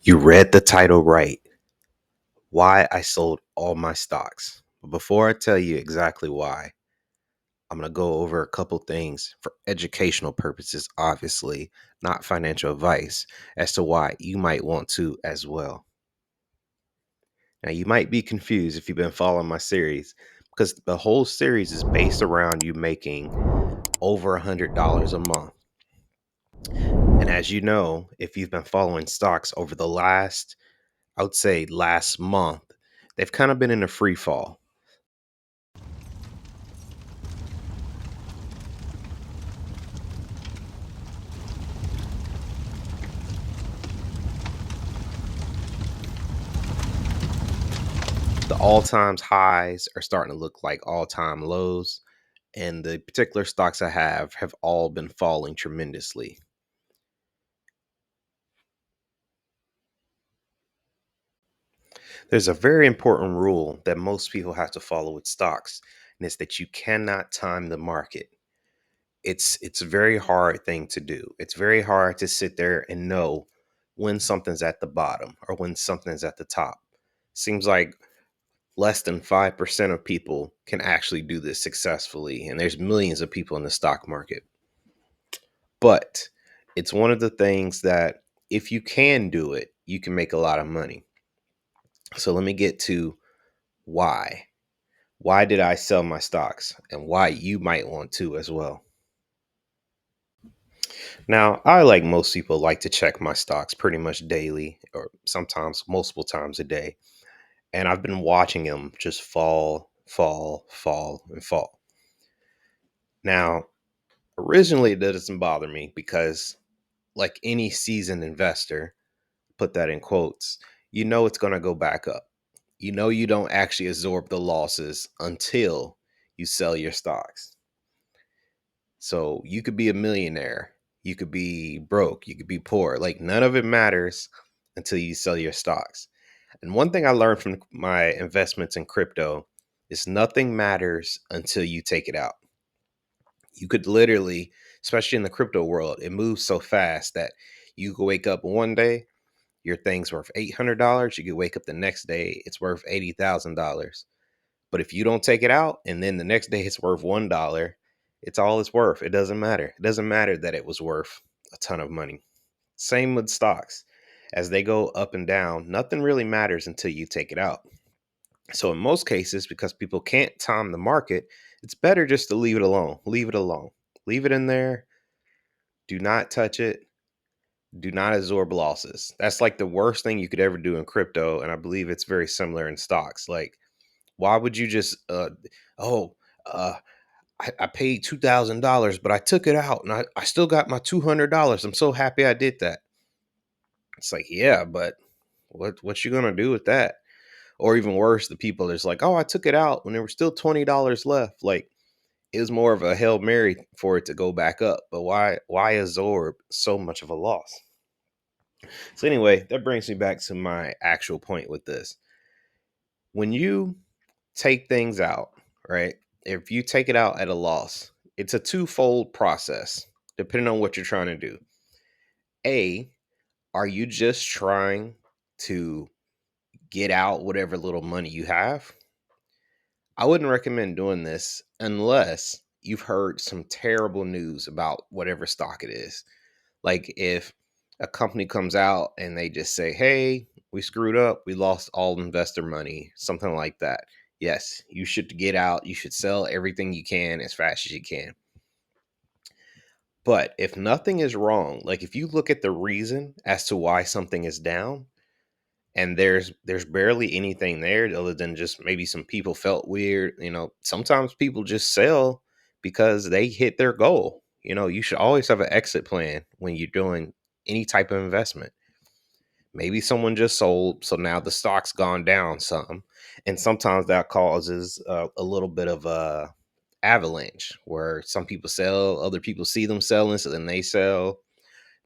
You read the title right. Why I sold all my stocks. But before I tell you exactly why, I'm going to go over a couple things for educational purposes, obviously, not financial advice, as to why you might want to as well. Now, you might be confused if you've been following my series because the whole series is based around you making over $100 a month. And as you know, if you've been following stocks over the I would say last month, they've kind of been in a free fall. The all-time highs are starting to look like all-time lows, and the particular stocks I have all been falling tremendously. There's a very important rule that most people have to follow with stocks, and it's that you cannot time the market. It's a very hard thing to do. It's very hard to sit there and know when something's at the bottom or when something's at the top. Seems like less than 5% of people can actually do this successfully, and there's millions of people in the stock market. But it's one of the things that if you can do it, you can make a lot of money. So let me get to why. Why did I sell my stocks and why you might want to as well? Now, I, like most people, like to check my stocks pretty much daily or sometimes multiple times a day. And I've been watching them just fall, fall, fall, and fall. Now, originally, it doesn't bother me because, like any seasoned investor, put that in quotes, you know it's going to go back up. You know you don't actually absorb the losses until you sell your stocks. So you could be a millionaire, you could be broke, you could be poor. Like none of it matters until you sell your stocks. And one thing I learned from my investments in crypto is nothing matters until you take it out. You could literally, especially in the crypto world, it moves so fast that you could wake up one day, your thing's worth $800. You could wake up the next day, it's worth $80,000. But if you don't take it out and then the next day it's worth $1, it's all it's worth. It doesn't matter. It doesn't matter that it was worth a ton of money. Same with stocks. As they go up and down, nothing really matters until you take it out. So in most cases, because people can't time the market, it's better just to leave it alone. Leave it alone. Leave it in there. Do not touch it. Do not absorb losses. That's like the worst thing you could ever do in crypto. And I believe it's very similar in stocks. Like, why would you just, oh, uh, I paid $2,000, but I took it out and I still got my $200. I'm so happy I did that. It's like, yeah, but what you gonna do with that? Or even worse, the people that's like, oh, I took it out when there was still $20 left. Like it was more of a Hail Mary for it to go back up. But why absorb so much of a loss? So anyway, that brings me back to my actual point with this. When you take things out, right? If you take it out at a loss, it's a twofold process, depending on what you're trying to do. A, are you just trying to get out whatever little money you have? I wouldn't recommend doing this unless you've heard some terrible news about whatever stock it is. Like if a company comes out and they just say, hey, we screwed up, we lost all investor money, something like that. Yes, you should get out. You should sell everything you can as fast as you can. But if nothing is wrong, like if you look at the reason as to why something is down and there's barely anything there other than just maybe some people felt weird, sometimes people just sell because they hit their goal. You should always have an exit plan when you're doing any type of investment. Maybe someone just sold, so now the stock's gone down some, and sometimes that causes a little bit of a avalanche where some people sell, other people see them selling, so then they sell.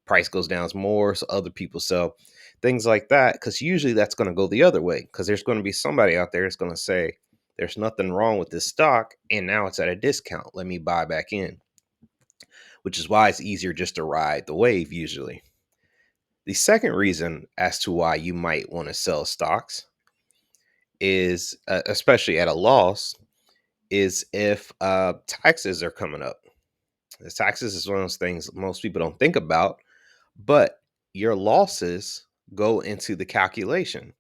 Price goes down more, so other people sell. Things like that, because usually that's going to go the other way, because there's going to be somebody out there that's going to say, "There's nothing wrong with this stock, and now it's at a discount. Let me buy back in." Which is why it's easier just to ride the wave usually. The second reason as to why you might want to sell stocks is, especially at a loss, is if taxes are coming up. The taxes is one of those things most people don't think about, but your losses go into the calculation.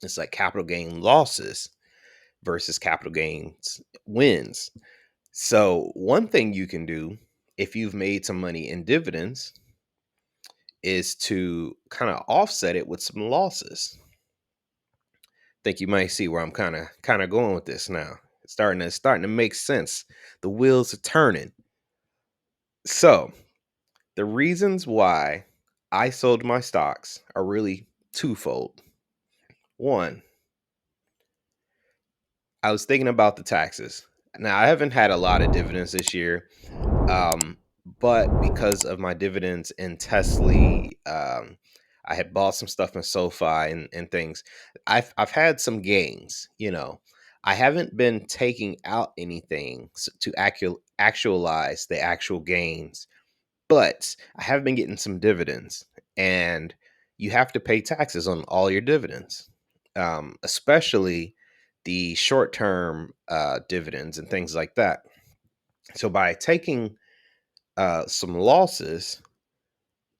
It's like capital gain losses versus capital gains wins. So, one thing you can do if you've made some money in dividends is to kind of offset it with some losses. Think you might see where I'm kind of going with this now. It's starting to make sense. The wheels are turning. So, the reasons why I sold my stocks are really twofold. One, I was thinking about the taxes. Now, I haven't had a lot of dividends this year, um, but because of my dividends in TSLY, I had bought some stuff in SoFi and things. I've had some gains. I haven't been taking out anything to actualize the actual gains, but I have been getting some dividends, and you have to pay taxes on all your dividends, especially the short term dividends and things like that. So by taking some losses,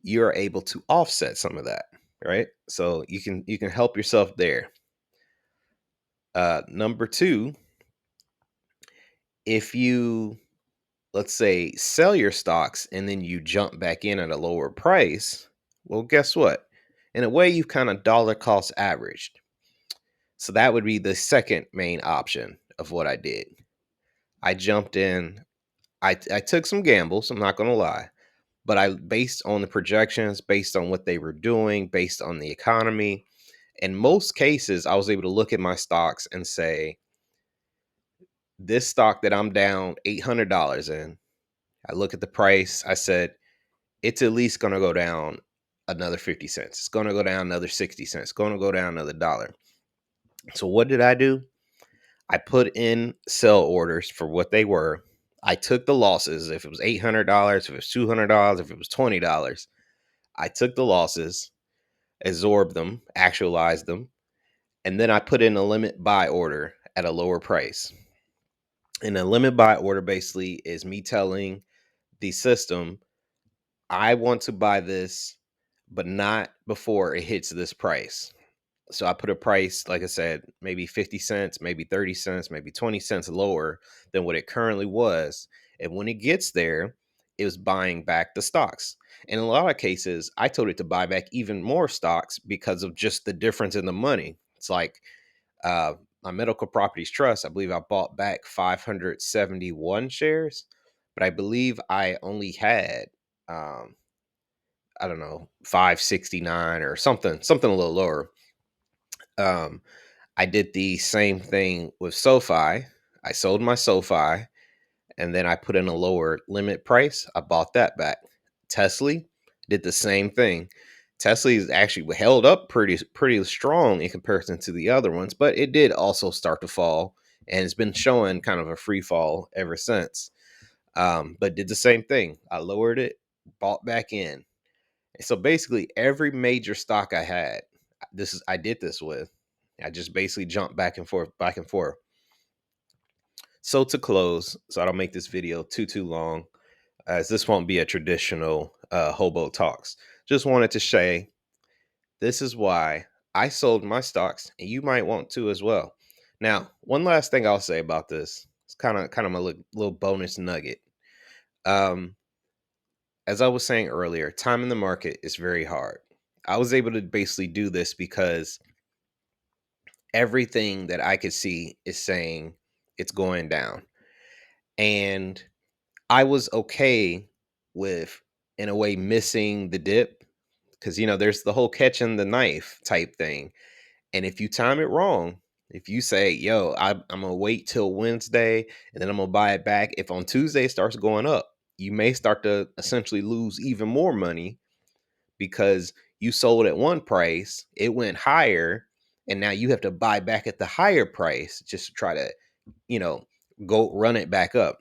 you're able to offset some of that, right? So you can help yourself there. Number two, if you, let's say, sell your stocks and then you jump back in at a lower price, well, guess what? In a way, you've kind of dollar cost averaged. So that would be the second main option of what I did. I jumped in. I took some gambles. I'm not going to lie. But I, based on the projections, based on what they were doing, based on the economy, in most cases, I was able to look at my stocks and say, this stock that I'm down $800 in, I look at the price, I said, it's at least going to go down another 50 cents. It's going to go down another 60 cents. It's going to go down another dollar. So what did I do? I put in sell orders for what they were. I took the losses. If it was $800, if it was $200, if it was $20, I took the losses, absorbed them, actualized them, and then I put in a limit buy order at a lower price. And a limit buy order basically is me telling the system, I want to buy this, but not before it hits this price. So I put a price, like I said, maybe 50 cents, maybe 30 cents, maybe 20 cents lower than what it currently was. And when it gets there, it was buying back the stocks. In a lot of cases, I told it to buy back even more stocks because of just the difference in the money. It's like uh, my medical properties trust, I believe I bought back 571 shares, but I believe I only had, um, I don't know, 569 or something a little lower. Um, I did the same thing with SoFi. I sold my SoFi and then I put in a lower limit price. I bought that back. TSLY did the same thing. TSLY is actually held up pretty strong in comparison to the other ones, but it did also start to fall and it's been showing kind of a free fall ever since. But did the same thing. I lowered it, bought back in. So basically, every major stock I had, I did this with. I just basically jumped back and forth, back and forth. So to close, so I don't make this video too long, as this won't be a traditional hobo talks. Just wanted to say this is why I sold my stocks, and you might want to as well. Now, one last thing I'll say about this, it's kind of my little bonus nugget. Um, as I was saying earlier, time in the market is very hard. I was able to basically do this because everything that I could see is saying it's going down. And I was okay with, in a way, missing the dip because, there's the whole catching the knife type thing. And if you time it wrong, if you say, yo, I'm going to wait till Wednesday and then I'm going to buy it back. If on Tuesday it starts going up, you may start to essentially lose even more money because you sold at one price, it went higher, and now you have to buy back at the higher price just to try to, you know, go run it back up.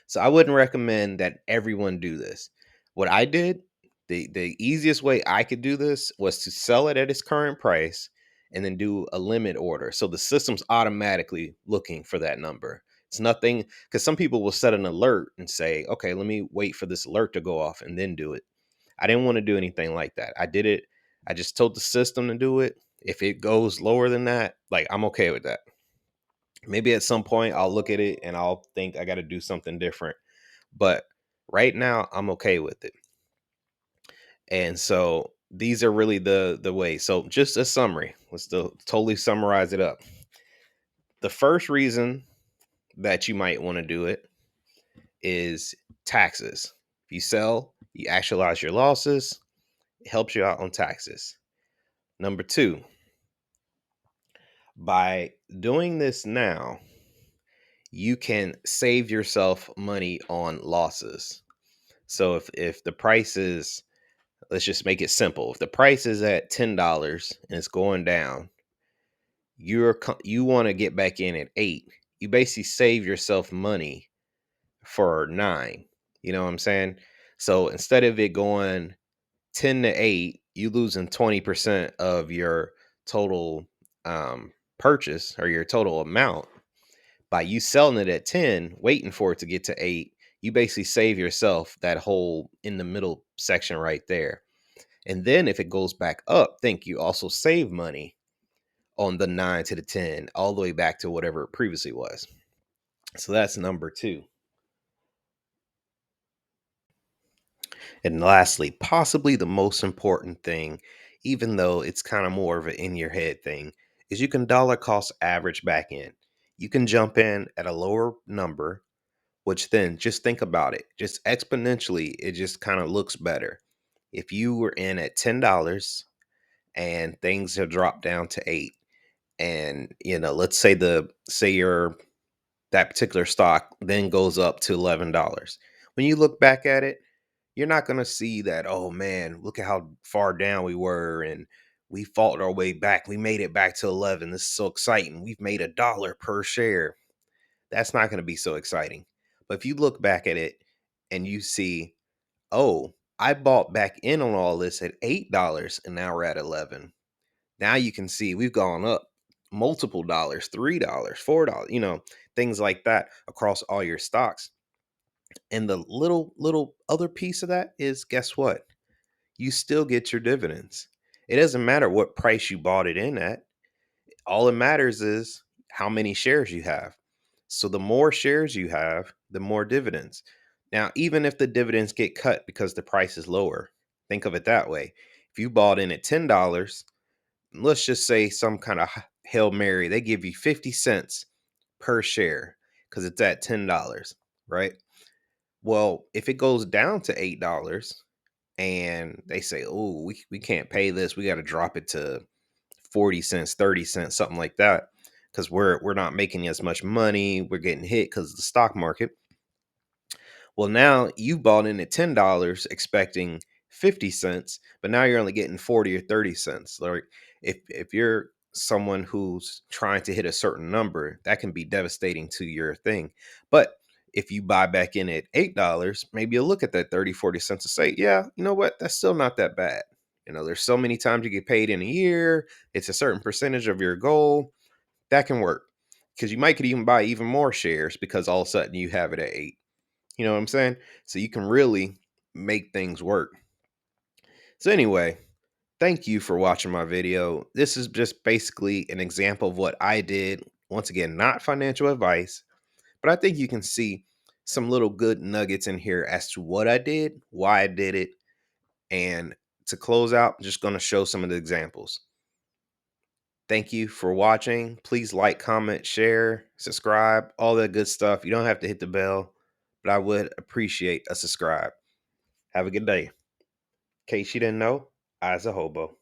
So I wouldn't recommend that everyone do this. What I did, The easiest way I could do this was to sell it at its current price and then do a limit order. So the system's automatically looking for that number. It's nothing, because some people will set an alert and say, okay, let me wait for this alert to go off and then do it. I didn't want to do anything like that. I did it. I just told the system to do it. If it goes lower than that, like, I'm okay with that. Maybe at some point I'll look at it and I'll think I got to do something different. But right now I'm okay with it. And so these are really the way. So just a summary. Let's totally summarize it up. The first reason that you might want to do it is taxes. If you sell, you actualize your losses, it helps you out on taxes. Number two, by doing this now, you can save yourself money on losses. So if the price is, let's just make it simple. If the price is at $10 and it's going down, you want to get back in at 8. You basically save yourself money for 9. You know what I'm saying? So instead of it going 10 to 8, you losing 20% of your total purchase or your total amount. By you selling it at 10, waiting for it to get to 8, you basically save yourself that whole in the middle section right there. And then if it goes back up, think you also save money on the 9 to the 10, all the way back to whatever it previously was. So that's number two. And lastly, possibly the most important thing, even though it's kind of more of an in your head thing, is you can dollar cost average back in. You can jump in at a lower number, which then just think about it. Just exponentially, it just kind of looks better. If you were in at $10 and things have dropped down to 8, and let's say your that particular stock then goes up to $11. When you look back at it, you're not going to see that, oh man, look at how far down we were and we fought our way back. We made it back to 11. This is so exciting. We've made $1 per share. That's not going to be so exciting. But if you look back at it and you see, oh, I bought back in on all this at $8 and now we're at 11. Now you can see we've gone up multiple dollars, $3, $4, things like that across all your stocks. And the little other piece of that is, guess what? You still get your dividends. It doesn't matter what price you bought it in at. All it matters is how many shares you have. So the more shares you have, the more dividends. Now, even if the dividends get cut because the price is lower, think of it that way. If you bought in at $10, let's just say some kind of Hail Mary, they give you 50 cents per share because it's at $10, right? Well, if it goes down to $8 and they say, oh, we can't pay this, we got to drop it to 40 cents, 30 cents, something like that, because we're not making as much money, we're getting hit because of the stock market. Well, now you bought in at $10 expecting 50 cents, but now you're only getting 40 or 30 cents. Like if you're someone who's trying to hit a certain number, that can be devastating to your thing. But if you buy back in at $8, maybe you'll look at that 30, 40 cents and say, yeah, you know what? That's still not that bad. There's so many times you get paid in a year. It's a certain percentage of your goal. That can work because you might could even buy even more shares because all of a sudden you have it at 8. You know what I'm saying? So you can really make things work. So anyway, thank you for watching my video. This is just basically an example of what I did. Once again, not financial advice, but I think you can see some little good nuggets in here as to what I did, why I did it, and to close out, I'm just going to show some of the examples. Thank you for watching. Please like, comment, share, subscribe, all that good stuff. You don't have to hit the bell, but I would appreciate a subscribe. Have a good day. In case you didn't know, I's a hobo.